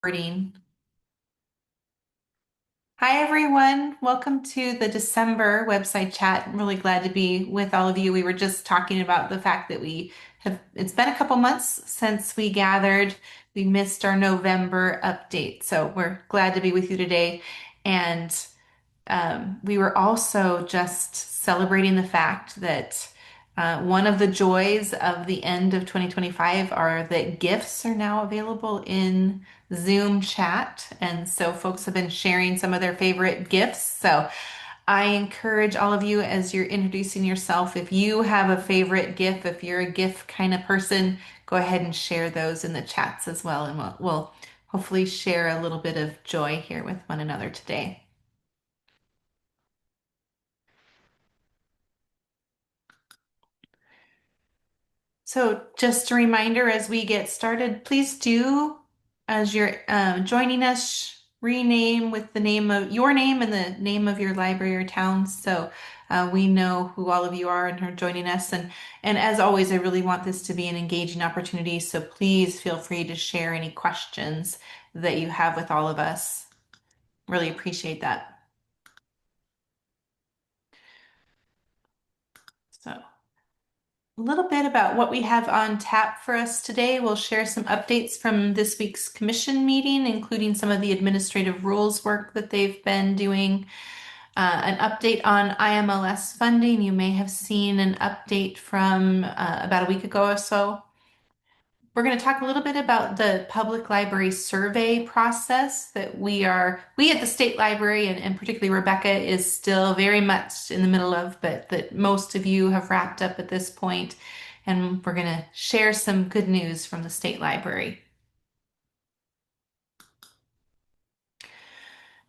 Recording. Hi, everyone. Welcome to the December website chat. I'm really glad to be with all of you. We were just talking about the fact that it's been a couple months since we gathered. We missed our November update. So we're glad to be with you today. And we were also just celebrating the fact that one of the joys of the end of 2025 are that gifts are now available in Zoom chat. And so folks have been sharing some of their favorite gifts. So I encourage all of you as you're introducing yourself, if you have a favorite gift, if you're a gift kind of person, go ahead and share those in the chats as well. And we'll hopefully share a little bit of joy here with one another today. So just a reminder as we get started, please do, as you're joining us, rename with the name of your name and the name of your library or town so we know who all of you are and are joining us. And as always, I really want this to be an engaging opportunity, so please feel free to share any questions that you have with all of us. Really appreciate that. So. A little bit about what we have on tap for us today. We'll share some updates from this week's commission meeting, including some of the administrative rules work that they've been doing. An update on IMLS funding. You may have seen an update from about a week ago or so. We're going to talk a little bit about the public library survey process that we at the state library, and particularly Rebecca is still very much in the middle of, but that most of you have wrapped up at this point. And we're going to share some good news from the state library.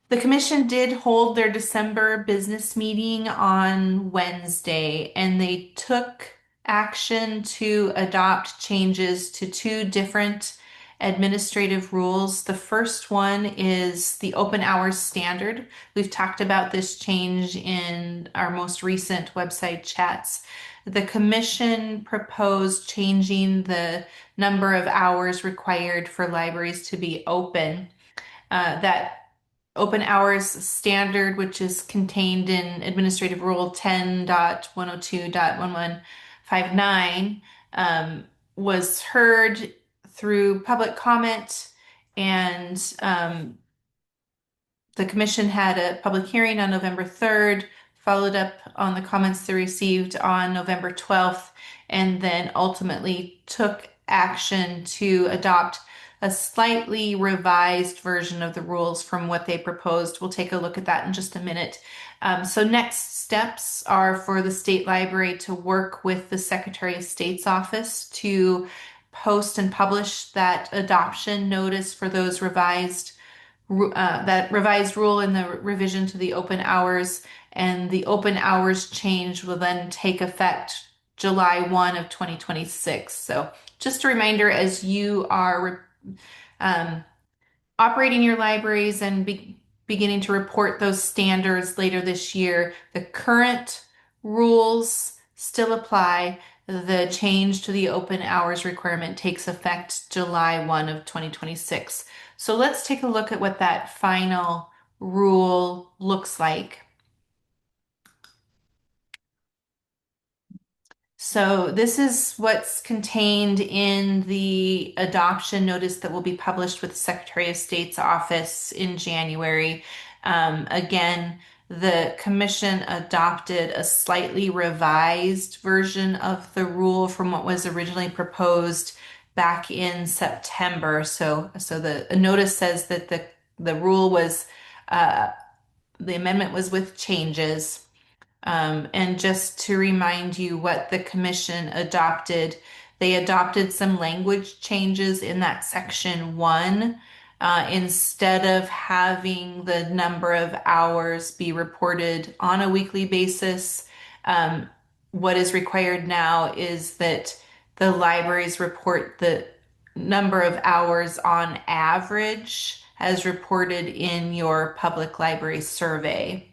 The commission did hold their December business meeting on Wednesday, and they took action to adopt changes to two different administrative rules. The first one is the open hours standard. We've talked about this change in our most recent website chats. The commission proposed changing the number of hours required for libraries to be open. That open hours standard, which is contained in Administrative Rule 10.102.1159, was heard through public comment, and the commission had a public hearing on November 3rd, followed up on the comments they received on November 12th, and then ultimately took action to adopt a slightly revised version of the rules from what they proposed. We'll take a look at that in just a minute. So next steps are for the state library to work with the Secretary of State's office to post and publish that adoption notice for those that revised rule and the revision to the open hours, and the open hours change will then take effect July 1 of 2026. So just a reminder, as you are um, operating your libraries and beginning to report those standards later this year, the current rules still apply. The change to the open hours requirement takes effect July 1 of 2026. So let's take a look at what that final rule looks like. So this is what's contained in the adoption notice that will be published with the Secretary of State's office in January. Again, the commission adopted a slightly revised version of the rule from what was originally proposed back in September. So the notice says that the rule was the amendment was with changes. And just to remind you what the commission adopted, they adopted some language changes in that section one. Instead of having the number of hours be reported on a weekly basis, what is required now is that the libraries report the number of hours on average as reported in your public library survey.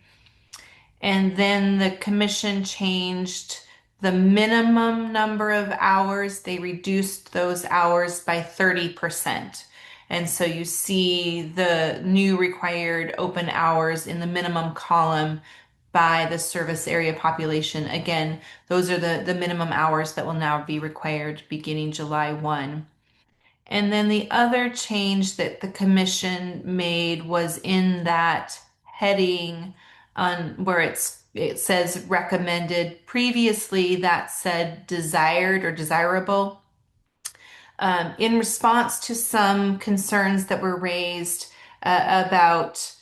And then the commission changed the minimum number of hours. They reduced those hours by 30%. And so you see the new required open hours in the minimum column by the service area population. Again, those are the minimum hours that will now be required beginning July 1. And then the other change that the commission made was in that heading on where it says recommended. Previously, that said desired or desirable. In response to some concerns that were raised about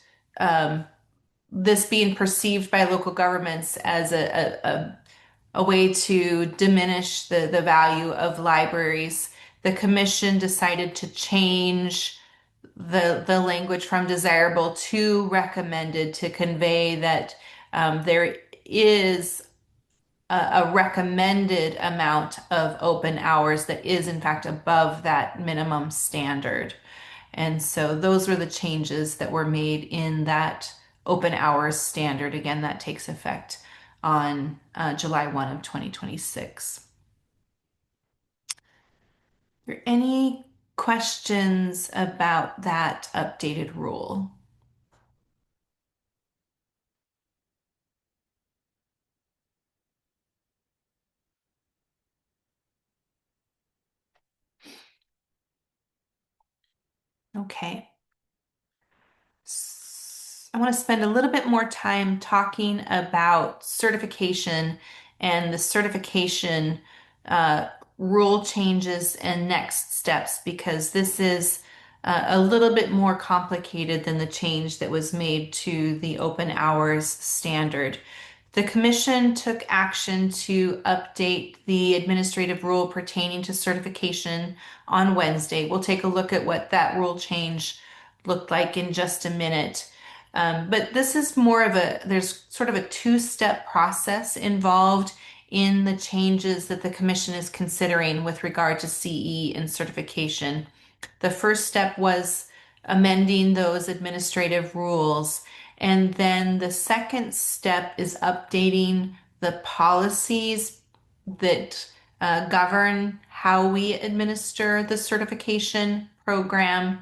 this being perceived by local governments as a way to diminish the value of libraries, the commission decided to change the language from desirable to recommended to convey that there is a recommended amount of open hours that is in fact above that minimum standard. And so those were the changes that were made in that open hours standard. Again, that takes effect on July 1 of 2026. Are there any questions about that updated rule? Okay. I want to spend a little bit more time talking about certification and the certification uh, rule changes and next steps because this is a little bit more complicated than the change that was made to the open hours standard. The commission took action to update the administrative rule pertaining to certification on Wednesday. We'll take a look at what that rule change looked like in just a minute. But this is more of there's sort of a two-step process involved in the changes that the commission is considering with regard to CE and certification. The first step was amending those administrative rules. And then the second step is updating the policies that govern how we administer the certification program.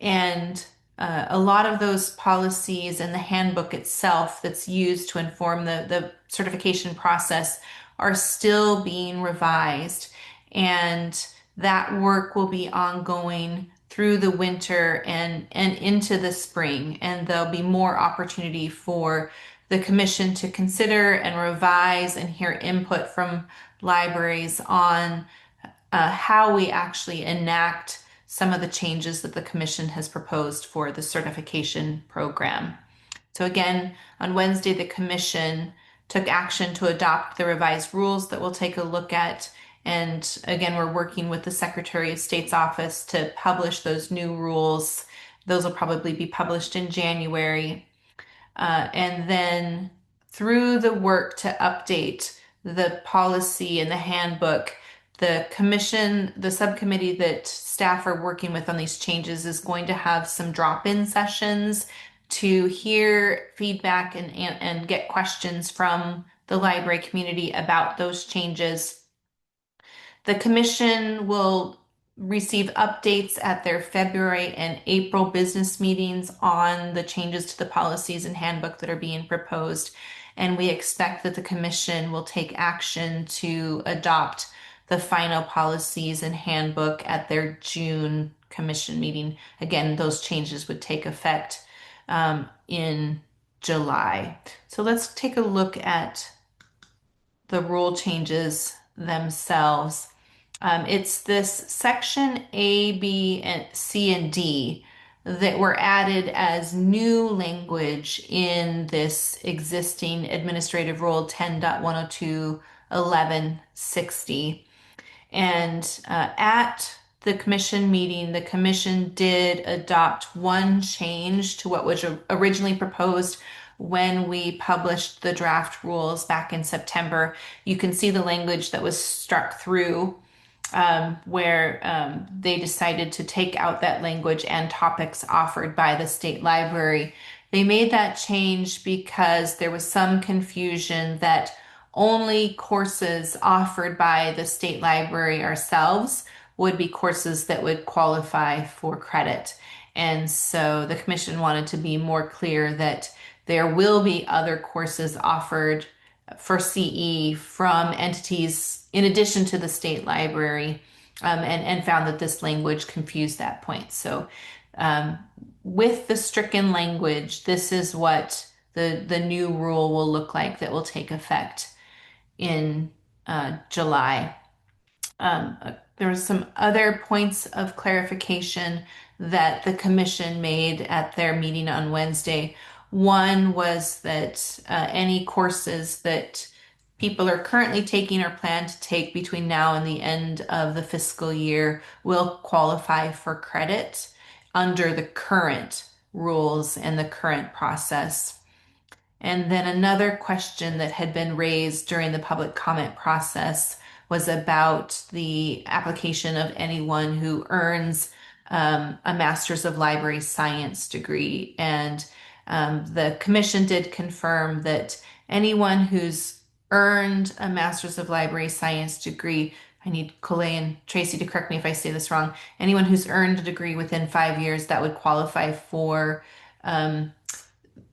And a lot of those policies and the handbook itself that's used to inform the certification process are still being revised. And that work will be ongoing through the winter and into the spring. And there'll be more opportunity for the commission to consider and revise and hear input from libraries on how we actually enact some of the changes that the commission has proposed for the certification program. So again, on Wednesday, the commission took action to adopt the revised rules that we'll take a look at. And again, we're working with the Secretary of State's office to publish those new rules. Those will probably be published in January. And then through the work to update the policy and the handbook, the commission, the subcommittee that staff are working with on these changes is going to have some drop-in sessions to hear feedback and get questions from the library community about those changes. The commission will receive updates at their February and April business meetings on the changes to the policies and handbook that are being proposed. And we expect that the commission will take action to adopt the final policies and handbook at their June commission meeting. Again, those changes would take effect in July. So let's take a look at the rule changes themselves. It's this section A, B, and C, and D that were added as new language in this existing administrative rule 10.102.1160. And at the commission meeting, the commission did adopt one change to what was originally proposed when we published the draft rules back in September. You can see the language that was struck through where they decided to take out that language and topics offered by the state library. They made that change because there was some confusion that only courses offered by the state library ourselves would be courses that would qualify for credit. And so the commission wanted to be more clear that there will be other courses offered for CE from entities in addition to the state library, and found that this language confused that point. So, um, with the stricken language, this is what the new rule will look like that will take effect in July. There was some other points of clarification that the commission made at their meeting on Wednesday. One was that any courses that people are currently taking or plan to take between now and the end of the fiscal year will qualify for credit under the current rules and the current process. And then another question that had been raised during the public comment process was about the application of anyone who earns a Master's of Library Science degree. And the commission did confirm that anyone who's earned a Master's of Library Science degree, I need Colette and Tracy to correct me if I say this wrong, anyone who's earned a degree within 5 years that would qualify for um,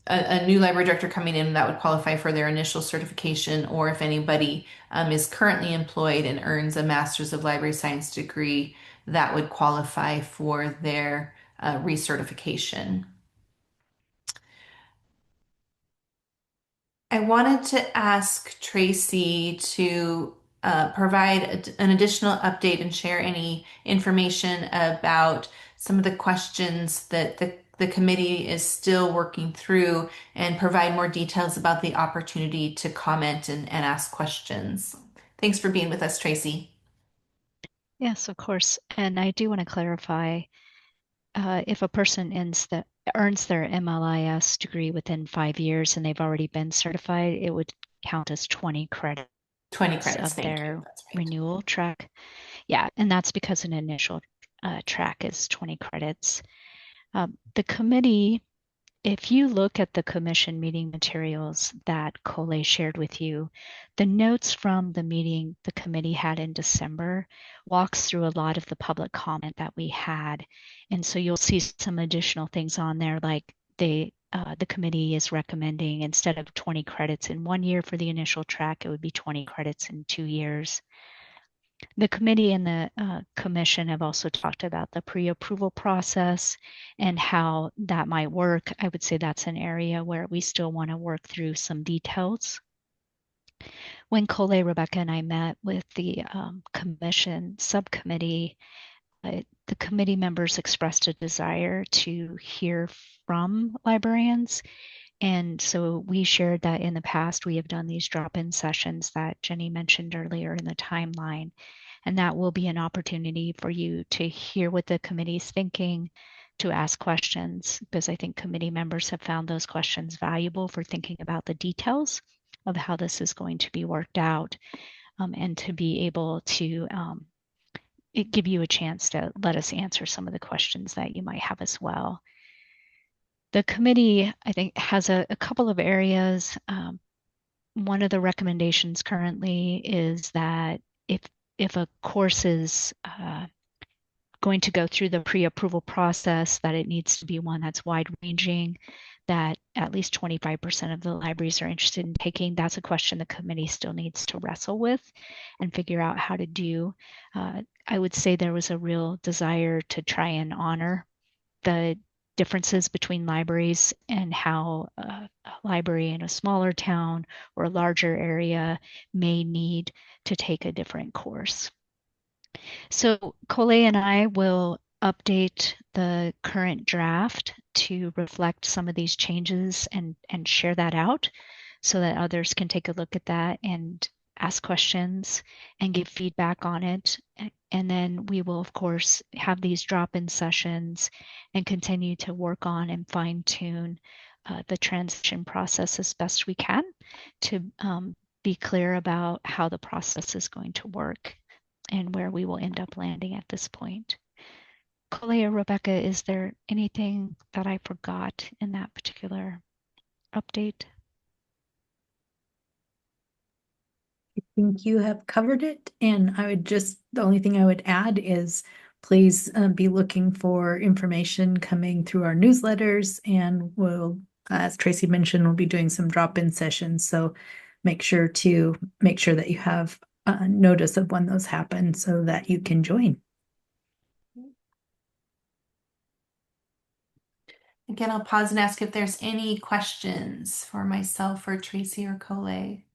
a new library director coming in that would qualify for their initial certification, or if anybody is currently employed and earns a Master's of Library Science degree, that would qualify for their recertification. I wanted to ask Tracy to provide an additional update and share any information about some of the questions that the committee is still working through and provide more details about the opportunity to comment and ask questions. Thanks for being with us, Tracy. Yes, of course. And I do want to clarify, if a person earns their MLIS degree within 5 years and they've already been certified, it would count as 20 credits 20 credits, of thank you. their That's right. renewal track. Yeah, and that's because an initial track is 20 credits. The committee, if you look at the commission meeting materials that Colette shared with you, the notes from the meeting the committee had in December walks through a lot of the public comment that we had. And so you'll see some additional things on there, like the committee is recommending instead of 20 credits in 1 year for the initial track, it would be 20 credits in 2 years. The committee and the commission have also talked about the pre-approval process and how that might work. I would say that's an area where we still want to work through some details. When Colette, Rebecca, and I met with the commission subcommittee, the committee members expressed a desire to hear from librarians. And so we shared that in the past, we have done these drop-in sessions that Jennie mentioned earlier in the timeline. And that will be an opportunity for you to hear what the committee's thinking, to ask questions, because I think committee members have found those questions valuable for thinking about the details of how this is going to be worked out, and to be able to give you a chance to let us answer some of the questions that you might have as well. The committee, I think, has a couple of areas. One of the recommendations currently is that if a course is going to go through the pre-approval process, that it needs to be one that's wide-ranging, that at least 25% of the libraries are interested in taking. That's a question the committee still needs to wrestle with and figure out how to do. I would say there was a real desire to try and honor the differences between libraries and how a library in a smaller town or a larger area may need to take a different course. So Colette and I will update the current draft to reflect some of these changes and share that out so that others can take a look at that and ask questions and give feedback on it. And then we will, of course, have these drop-in sessions and continue to work on and fine-tune the transition process as best we can to be clear about how the process is going to work and where we will end up landing at this point. Colette or Rebecca, is there anything that I forgot in that particular update? think you have covered it. And the only thing I would add is please be looking for information coming through our newsletters. And as Tracy mentioned, we'll be doing some drop-in sessions. So make sure that you have notice of when those happen so that you can join. Again, I'll pause and ask if there's any questions for myself or Tracy or Coley.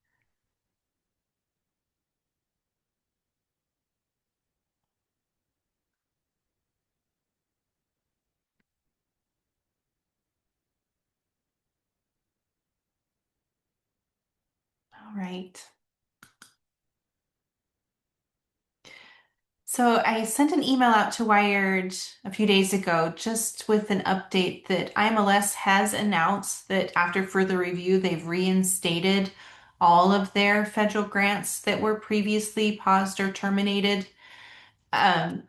All right. So I sent an email out to Wired a few days ago just with an update that IMLS has announced that after further review, they've reinstated all of their federal grants that were previously paused or terminated. Um,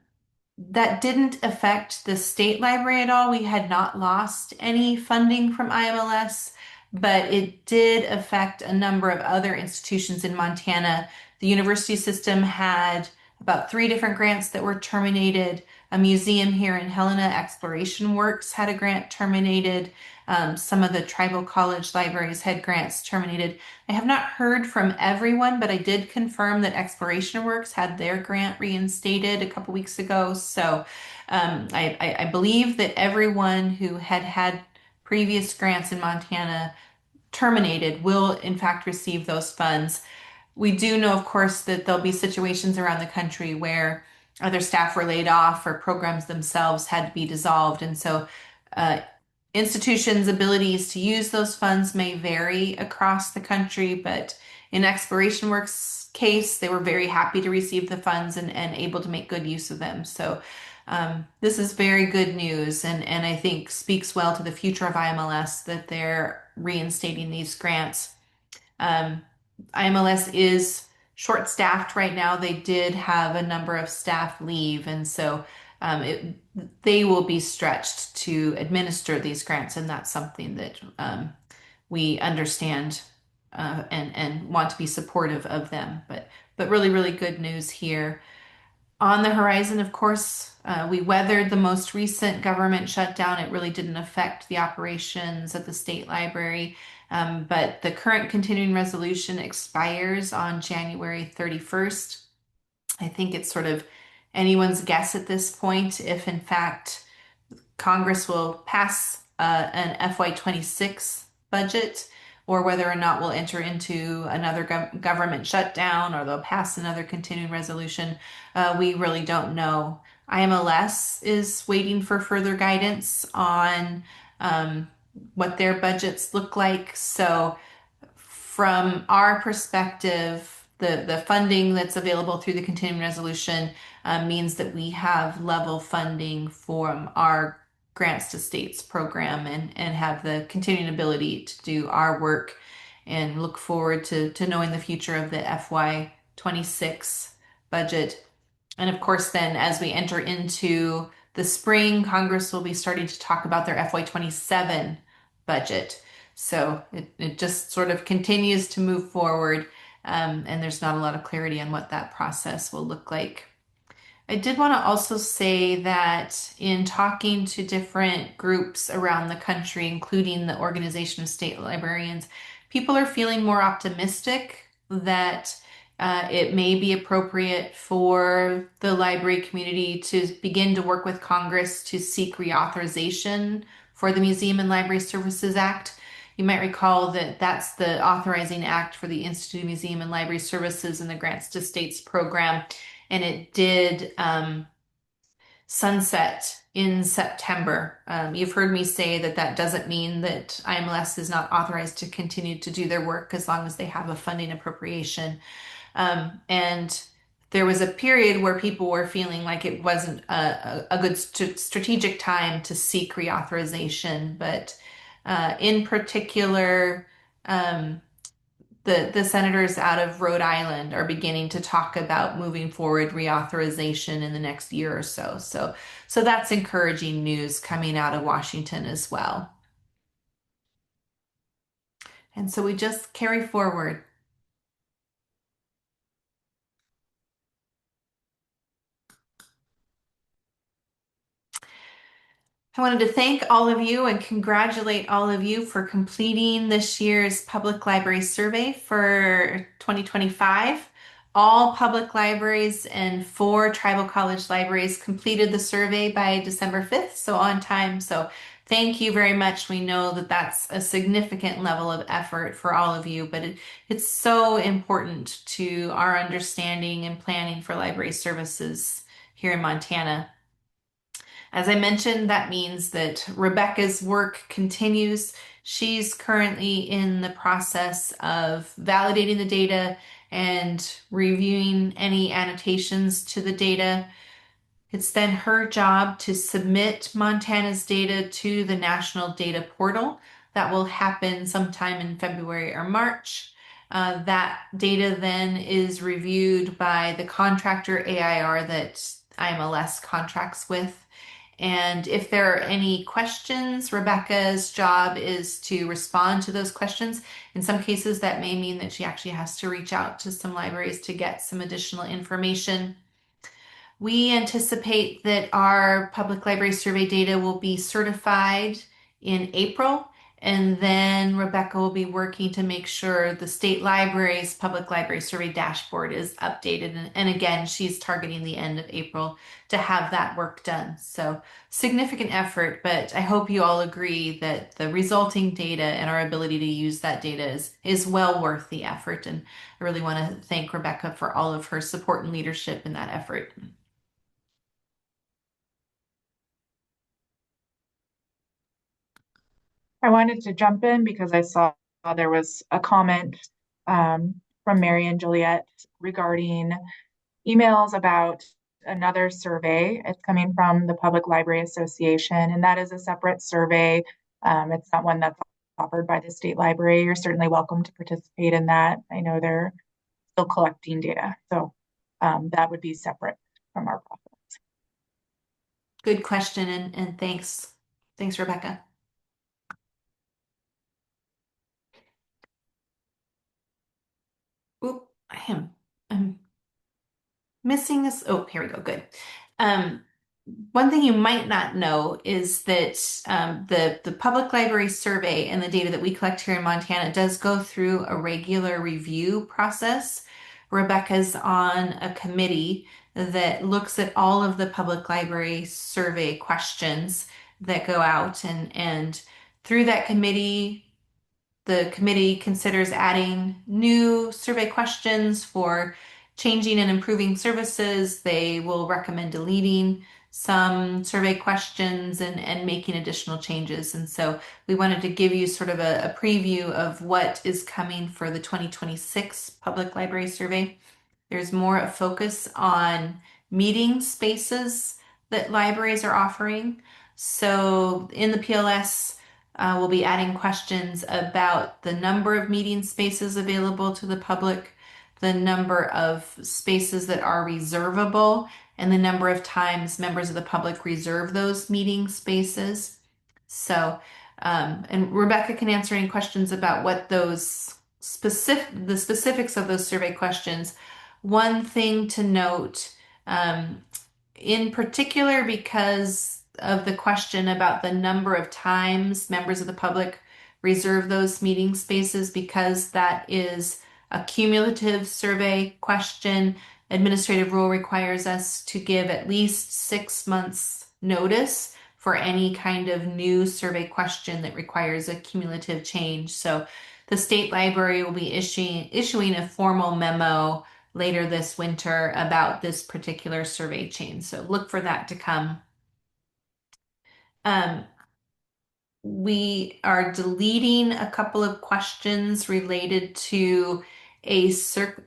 that didn't affect the state library at all. We had not lost any funding from IMLS, but it did affect a number of other institutions in Montana. The university system had about three different grants that were terminated. A museum here in Helena, Exploration Works, had a grant terminated. Some of the tribal college libraries had grants terminated. I have not heard from everyone, but I did confirm that Exploration Works had their grant reinstated a couple weeks ago. So I believe that everyone who had had previous grants in Montana terminated will in fact receive those funds. We do know, of course, that there'll be situations around the country where other staff were laid off or programs themselves had to be dissolved. And so uh, institutions' abilities to use those funds may vary across the country, but in Exploration Works case, they were very happy to receive the funds and able to make good use of them. So this is very good news and I think speaks well to the future of IMLS that they're reinstating these grants. Um, IMLS is short-staffed right now. They did have a number of staff leave, and so they will be stretched to administer these grants, and that's something that we understand and want to be supportive of them. But really, really good news here. On the horizon, of course, we weathered the most recent government shutdown. It really didn't affect the operations at the state library, but the current continuing resolution expires on January 31st. I think it's sort of anyone's guess at this point if, in fact, Congress will pass an FY26 budget or whether or not we'll enter into another government shutdown or they'll pass another continuing resolution. We really don't know. IMLS is waiting for further guidance on um, what their budgets look like. So from our perspective, the funding that's available through the continuing resolution means that we have level funding from our grants to states program and have the continuing ability to do our work and look forward to knowing the future of the FY26 budget. And of course, then as we enter into the spring, Congress will be starting to talk about their FY27 budget. So it just sort of continues to move forward, and there's not a lot of clarity on what that process will look like. I did want to also say that in talking to different groups around the country, including the Organization of State Librarians, people are feeling more optimistic that it may be appropriate for the library community to begin to work with Congress to seek reauthorization for the Museum and Library Services Act. You might recall that that's the authorizing act for the Institute of Museum and Library Services and the Grants to States program, and it did sunset in September. You've heard me say that that doesn't mean that IMLS is not authorized to continue to do their work as long as they have a funding appropriation. And there was a period where people were feeling like it wasn't a good strategic time to seek reauthorization, but in particular, um, the senators out of Rhode Island are beginning to talk about moving forward reauthorization in the next year or so. So that's encouraging news coming out of Washington as well. And so we just carry forward. I wanted to thank all of you and congratulate all of you for completing this year's public library survey for 2025. All public libraries and 4 tribal college libraries completed the survey by December 5th, so on time. So thank you very much. We know that that's a significant level of effort for all of you, but it's so important to our understanding and planning for library services here in Montana. As I mentioned, that means that Rebecca's work continues. She's currently in the process of validating the data and reviewing any annotations to the data. It's then her job to submit Montana's data to the National Data Portal. That will happen sometime in February or March. That data then is reviewed by the contractor AIR that IMLS contracts with. And if there are any questions, Rebecca's job is to respond to those questions. In some cases, that may mean that she actually has to reach out to some libraries to get some additional information. We anticipate that our public library survey data will be certified in April, and then Rebecca will be working to make sure the state library's public library survey dashboard is updated. And again, she's targeting the end of April to have that work done. So significant effort, but I hope you all agree that the resulting data and our ability to use that data is well worth the effort. And I really want to thank Rebecca for all of her support and leadership in that effort. I wanted to jump in because I saw there was a comment from Mary and Juliet regarding emails about another survey. It's coming from the Public Library Association, and that is a separate survey. It's not one that's offered by the state library. You're certainly welcome to participate in that. I know they're still collecting data, so that would be separate from our process. Good question, and thanks. Thanks, Rebecca. Oop, I'm missing this. Oh, here we go. Good. Um, One thing you might not know is that the public library survey and the data that we collect here in Montana does go through a regular review process. Rebecca's on a committee that looks at all of the public library survey questions that go out, and through that committee, the committee considers adding new survey questions for changing and improving services. They will recommend deleting some survey questions and making additional changes. And so we wanted to give you sort of a preview of what is coming for the 2026 Public Library Survey. There's more a focus on meeting spaces that libraries are offering. So in the PLS, we'll be adding questions about the number of meeting spaces available to the public, the number of spaces that are reservable, and the number of times members of the public reserve those meeting spaces. So, and Rebecca can answer any questions about what the specifics of those survey questions. One thing to note, um, in particular, because of the question about the number of times members of the public reserve those meeting spaces, because that is a cumulative survey question. Administrative rule requires us to give at least 6 months notice for any kind of new survey question that requires a cumulative change. So the state library will be issuing a formal memo later this winter about this particular survey change. So look for that to come. Um, we are deleting a couple of questions related to asynchronous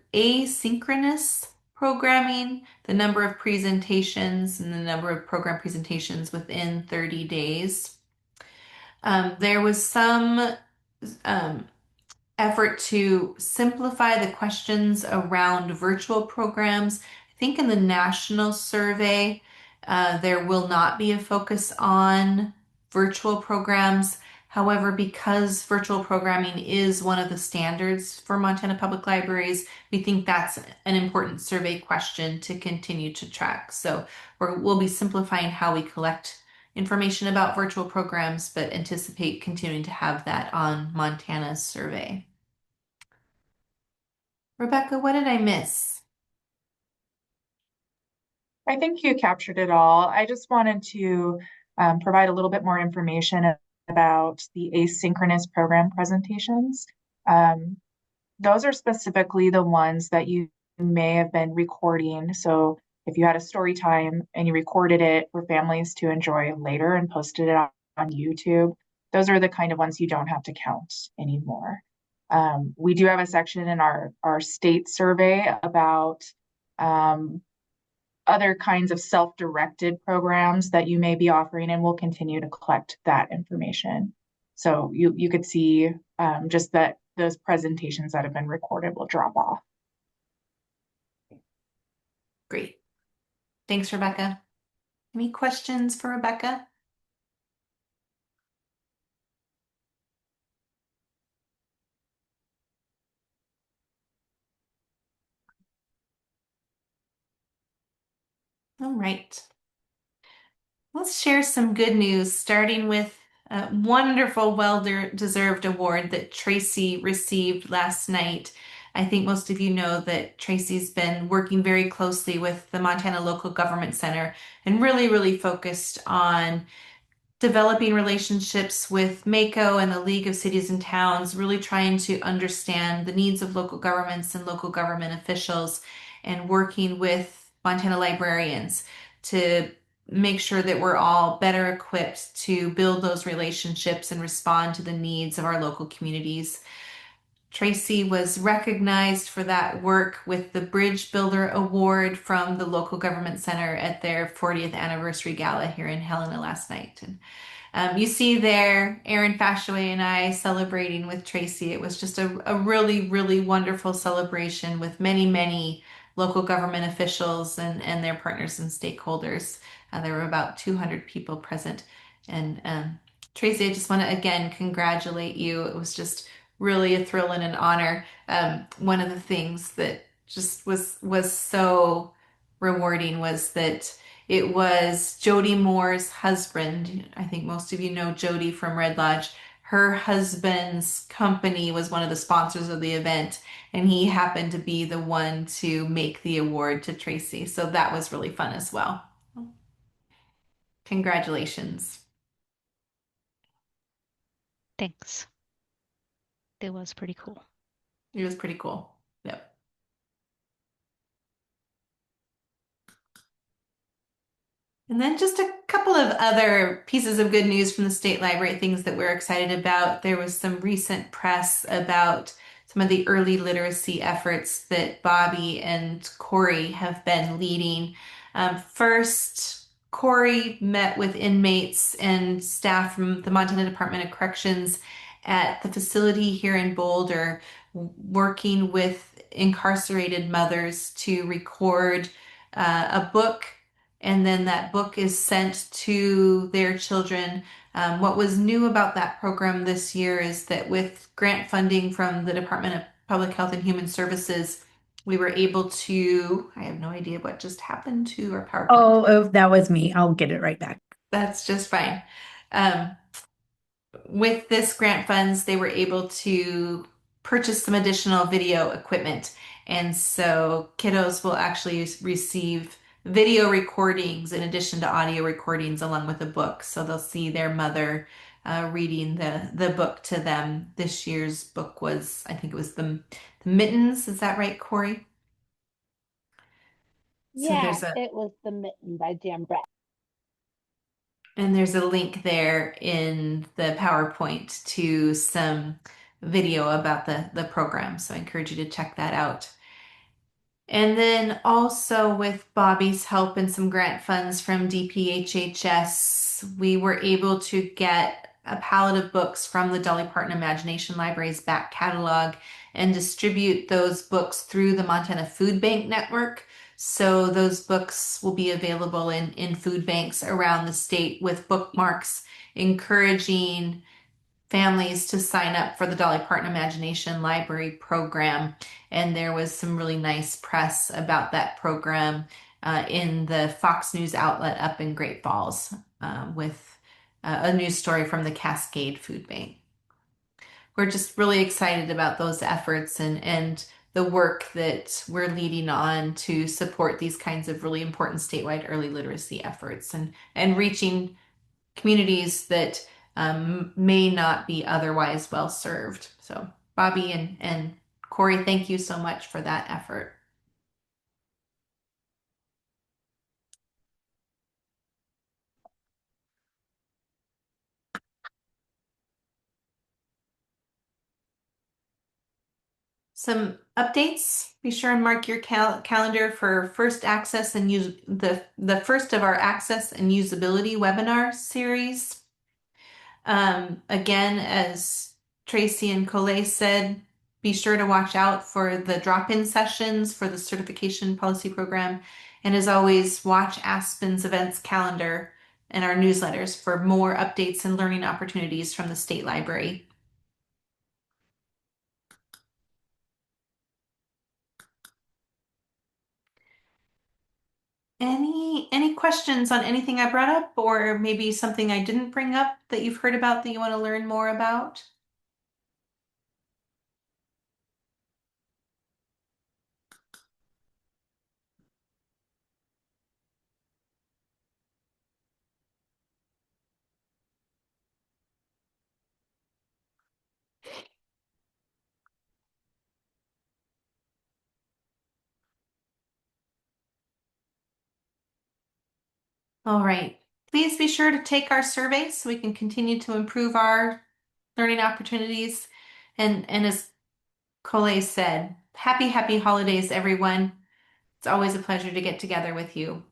programming, the number of presentations and the number of program presentations within 30 days. There was some um, effort to simplify the questions around virtual programs. I think in the national survey, there will not be a focus on virtual programs. However, because virtual programming is one of the standards for Montana Public Libraries, we think that's an important survey question to continue to track. So we'll be simplifying how we collect information about virtual programs, but anticipate continuing to have that on Montana's survey. Rebecca, what did I miss? I think you captured it all. I just wanted to provide a little bit more information about the asynchronous program presentations. Um, those are specifically the ones that you may have been recording. So if you had a story time and you recorded it for families to enjoy later and posted it on YouTube, those are the kind of ones you don't have to count anymore. We do have a section in our state survey about other kinds of self-directed programs that you may be offering, and we'll continue to collect that information. So you could see just that those presentations that have been recorded will drop off. Great. Thanks, Rebecca. Any questions for Rebecca? All right. Let's share some good news, starting with a wonderful, well-deserved award that Tracy received last night. I think most of you know that Tracy's been working very closely with the Montana Local Government Center and really focused on developing relationships with MACO and the League of Cities and Towns, really trying to understand the needs of local governments and local government officials, and working with Montana librarians to make sure that we're all better equipped to build those relationships and respond to the needs of our local communities. Tracy was recognized for that work with the Bridge Builder Award from the Local Government Center at their 40th anniversary gala here in Helena last night. And you see there Aaron Fashaway and I celebrating with Tracy. It was just a really wonderful celebration with many local government officials and their partners and stakeholders. There were about 200 people present. And Tracy, I just want to again congratulate you. It was just really a thrill and an honor. One of the things that just was so rewarding was that it was Jody Moore's husband. I think most of you know Jody from Red Lodge. Her husband's company was one of the sponsors of the event, and he happened to be the one to make the award to Tracy. So that was really fun as well. Congratulations. Thanks. It was pretty cool. It was pretty cool. Yep. And then just a couple of other pieces of good news from the State Library, things that we're excited about. There was some recent press about some of the early literacy efforts that Bobby and Corey have been leading. First, Corey met with inmates and staff from the Montana Department of Corrections at the facility here in Boulder, working with incarcerated mothers to record a book, and then that book is sent to their children. What was new about that program this year is that with grant funding from the Department of Public Health and Human Services, we were able to, I have no idea what just happened to our PowerPoint. Oh, that was me. I'll get it right back. That's just fine. With this grant funds, they were able to purchase some additional video equipment. And so kiddos will actually receive video recordings in addition to audio recordings along with a book. So they'll see their mother reading the book to them. This year's book was, I think it was the Mittens. Is that right, Corey? So Yeah, it was The Mitten by Jan Brett. And there's a link there in the PowerPoint to some video about the program. So I encourage you to check that out. And then also with Bobby's help and some grant funds from DPHHS, we were able to get a pallet of books from the Dolly Parton Imagination Library's back catalog and distribute those books through the Montana Food Bank Network. So those books will be available in food banks around the state with bookmarks, encouraging families to sign up for the Dolly Parton Imagination Library program. And there was some really nice press about that program in the Fox News outlet up in Great Falls with a news story from the Cascade Food Bank. We're just really excited about those efforts and the work that we're leading on to support these kinds of really important statewide early literacy efforts and reaching communities that may not be otherwise well served. So, Bobby and Corey, thank you so much for that effort. Some updates. Be sure and mark your calendar for first access and use the first of our access and usability webinar series. Again, as Tracy and Colette said, be sure to watch out for the drop-in sessions for the certification policy program. And as always, watch Aspen's events calendar and our newsletters for more updates and learning opportunities from the State Library. Any questions on anything I brought up, or maybe something I didn't bring up that you've heard about that you want to learn more about? All right. Please be sure to take our survey so we can continue to improve our learning opportunities. And as Colette said, happy holidays, everyone. It's always a pleasure to get together with you.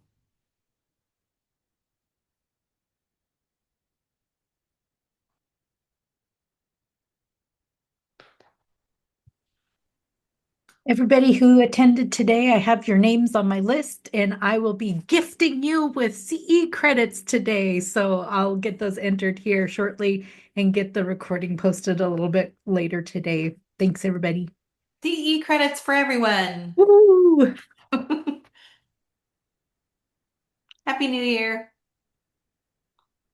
Everybody who attended today, I have your names on my list, and I will be gifting you with CE credits today. So I'll get those entered here shortly and get the recording posted a little bit later today. Thanks, everybody. CE credits for everyone. Woo! Happy New Year.